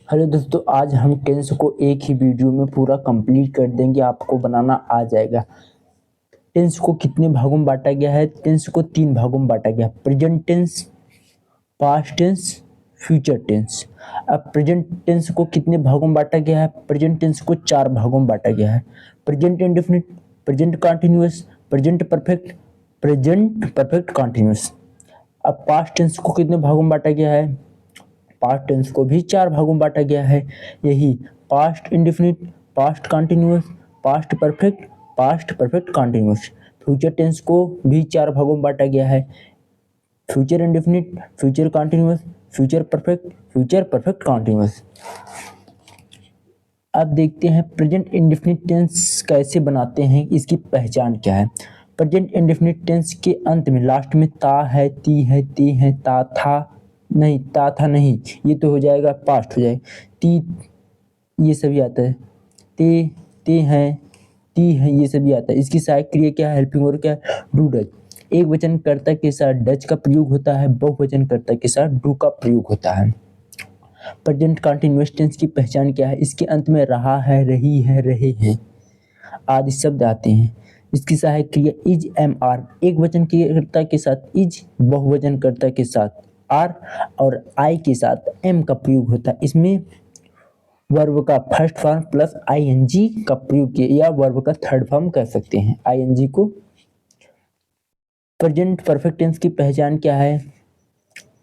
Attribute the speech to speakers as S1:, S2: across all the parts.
S1: Hello दोस्तों, आज हम टेंस को एक ही वीडियो में पूरा कंप्लीट कर देंगे। आपको बनाना आ जाएगा। टेंस को कितने भागों में बांटा गया है? टेंस को 3 भागों में बांटा गया: present tense, past tense, future tense. अब प्रेजेंट टेंस को कितने भागों में बांटा गया है? प्रेजेंट टेंस को 4 भागों में बांटा गया है: present indefinite, present continuous, present perfect, present perfect continuous. अब पास्ट टेंस को कितने भागों में बांटा गया है? पास्ट टेंस को भी 4 भागों में बांटा गया है। यही past indefinite, past continuous, past perfect, past perfect continuous. Future tense को भी 4 भागों में बांटा गया है: future indefinite, future continuous, future perfect, future perfect continuous. अब देखते हैं प्रेजेंट इंडेफिनिट टेंस कैसे बनाते हैं, इसकी पहचान क्या है। प्रेजेंट इंडेफिनिट टेंस के अंत में लास्ट में ता है, ती है, ते है, ता था नहीं, ता था नहीं, ये तो हो जाएगा, पास्ट हो जाएगा। ती, ये सभी आता है। ते, ते हैं, ती है, ये सभी आता है। इसकी सहायक क्रिया क्या है? हेल्पिंग वर्ब क्या है? Do does. एक वचन कर्ता के साथ डज का प्रयोग होता है, बहुवचन कर्ता के साथ डू का प्रयोग होता है। प्रेजेंट कंटीन्यूअस टेंस की पहचान क्या है? इसके अंत में रहा है, रही है, रहे हैं आदि शब्द आते हैं। इसकी सहायक क्रिया इज, एम, आर। एक वचन कर्ता के साथ इज, बहुवचन कर्ता के साथ आर और आई के साथ एम का प्रयोग होता है। इसमें वर्ब का फर्स्ट फॉर्म प्लस आईएनजी का प्रयोग किया, या वर्ब का थर्ड फॉर्म कह सकते हैं आईएनजी को। प्रेजेंट परफेक्ट टेंस की पहचान क्या है?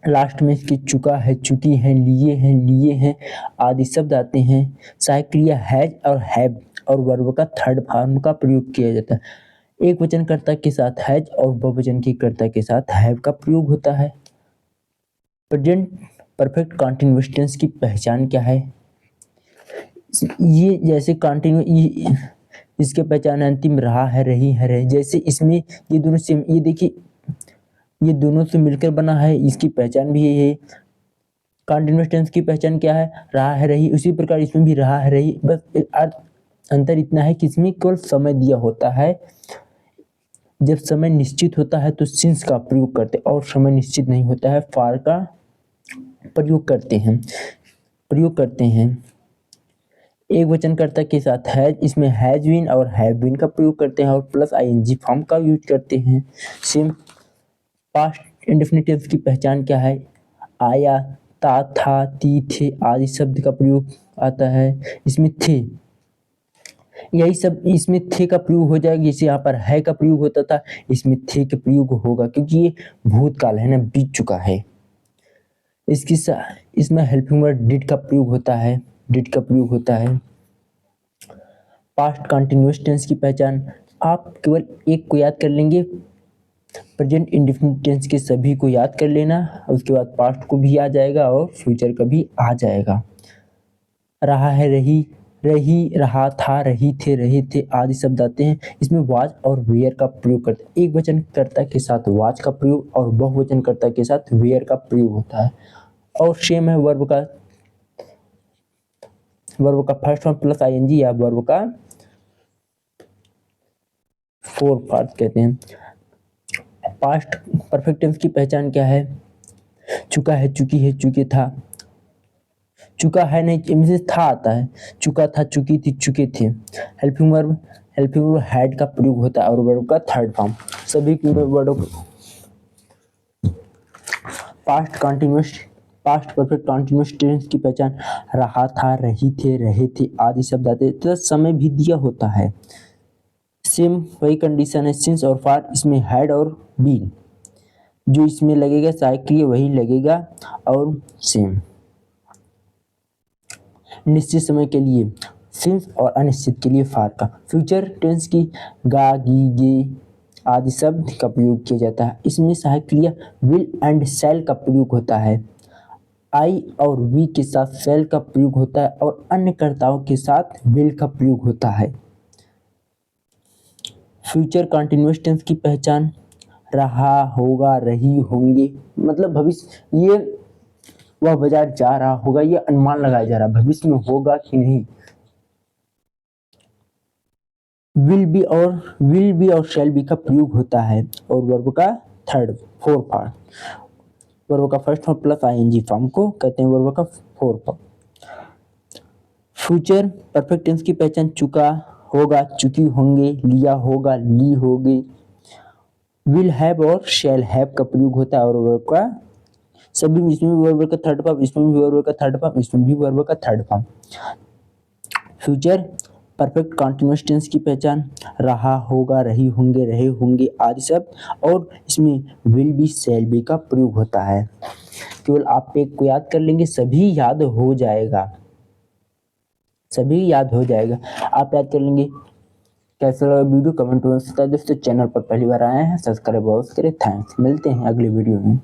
S1: लास्ट में इसकी चुका है, चुकी है, लिए हैं आदि शब्द आते हैं। सहायक क्रिया हैज और हैव और वर्ब का थर्ड फॉर्म का प्रयोग किया जाता है। एक वचन कर्ता के साथ हैज और बहुवचन की कर्ता के साथ हैव का प्रयोग होता है। प्रेजेंट परफेक्ट कंटीन्यूअस टेंस की पहचान क्या है? ये जैसे कंटिन्यू, इसके पहचान अंतिम रहा है, रही है, रहे। जैसे इसमें ये दोनों सेम, ये देखिए ये दोनों से मिलकर बना है, इसकी पहचान भी यही है। कंटीन्यूअस टेंस की पहचान क्या है? रहा है, रही। उसी प्रकार इसमें भी रहा है, रही। बस अंतर इतना है कि इसमें केवल समय दिया होता है। जब समय निश्चित होता है तो सिंस का प्रयोग करते हैं, और समय निश्चित नहीं होता है फॉर का प्रयोग करते हैं। एक वचनकर्ता के साथ हैज, इसमें हैज बीन और हैव बीन का प्रयोग करते हैं, और प्लस आईएनजी फॉर्म का यूज करते हैं। सेम पास्ट इंडेफिनिट की पहचान क्या है? आया, ता, था, ती, थे आदि शब्द का प्रयोग आता है। इसमें थे, यही सब इसमें थे का प्रयोग हो जाएगा। जैसे यहाँ पर है का प्रयोग होता था, इसमें थे का प्रयोग होगा, क्योंकि ये भूतकाल है ना, बीत चुका है। इसमें हेल्पिंग वर्ड डिड का प्रयोग होता है। पास्ट कंटिन्यूअस टेंस की पहचान, आप केवल एक को याद कर लेंगे, प्रेजेंट इंडेफिनिट टेंस के सभी को याद कर लेना, उसके बाद पास्ट को भी आ जाएगा और फ्यूचर का भी आ जाएगा। रहा है, रही, रहा था, रही थे, रहे थे आदि शब्द आते हैं। इसमें वाज और वेयर का प्रयोग करते हैं। एक वचन कर्ता के साथ वाज का प्रयोग और बहुवचन कर्ता के साथ वेयर का प्रयोग होता है। और सेम है वर्ब का फर्स्ट फॉर्म प्लस आईएनजी, या वर्ब का फोर्थ पार्ट कहते हैं। पास्ट परफेक्ट टेंस की पहचान क्या है? चुका है, चुकी है, चुके था। चुका है नहीं, इनमें था आता है। चुका था, चुकी थी, चुके थे। हेल्पिंग वर्ब हैड का प्रयोग होता है, और वर्ब का थर्ड फॉर्म। सभी वर्डों पास्ट परफेक्ट कंटीन्यूअस टेंस की पहचान रहा था, रही थे, रहे थे आदि शब्द आते हैं, तो समय भी दिया होता है। सेम वही कंडीशन है सिंस और फॉर। इसमें हैड और बीन जो इसमें लगेगा, सहायक क्रिया वही लगेगा। और सेम निश्चित समय के लिए सिंस और अनिश्चित के लिए फॉर का। फ्यूचर टेंस की गा, गी, गे आदि शब्द का प्रयोग किया जाता है। इसमें सहायक क्रिया विल एंड शैल का प्रयोग होता है। आई और वी के साथ शैल का प्रयोग होता है, और अन्य कर्ताओं के साथ विल का प्रयोग होता है। फ्यूचर कंटीन्यूअस टेंस की पहचान रहा, होगा, रही, होंगे, मतलब भविष्य, ये वह बाजार जा रहा होगा, ये अनुमान लगाया जा रहा है भविष्य में होगा कि नहीं। विल बी और शैल बी का प्रयोग होता है, और वर्ब का फोर्थ पार्ट। वर्ब का first form plus ING form को कहते हैं वर्ब का fourth form. Future perfect tense की पहचान चुका, होगा, चुकी होंगे, लिया होगा, ली होगी। विल हैव और शैल हैव का प्रयोग होता है और वर्ब का सभी इसमें भी वर्ब का थर्ड फॉर्म, इसमें भी वर्ब का थर्ड फॉर्म, इसमें भी वर्ब का third form. Future perfect continuous tense की पहचान रहा, होगा, रही होंगे, रहे होंगे आदि सब और इसमें विल बी, शैल बी का प्रयोग होता है। केवल आप एक को याद कर लेंगे, सभी याद हो जाएगा, सभी याद हो जाएगा। आप याद कर लेंगे। कैसा लगा वीडियो कमेंट में बता दोस्तों। चैनल पर पहली बार आए हैं सब्सक्राइब अवश्य करें। थैंक्स। मिलते हैं अगले वीडियो में।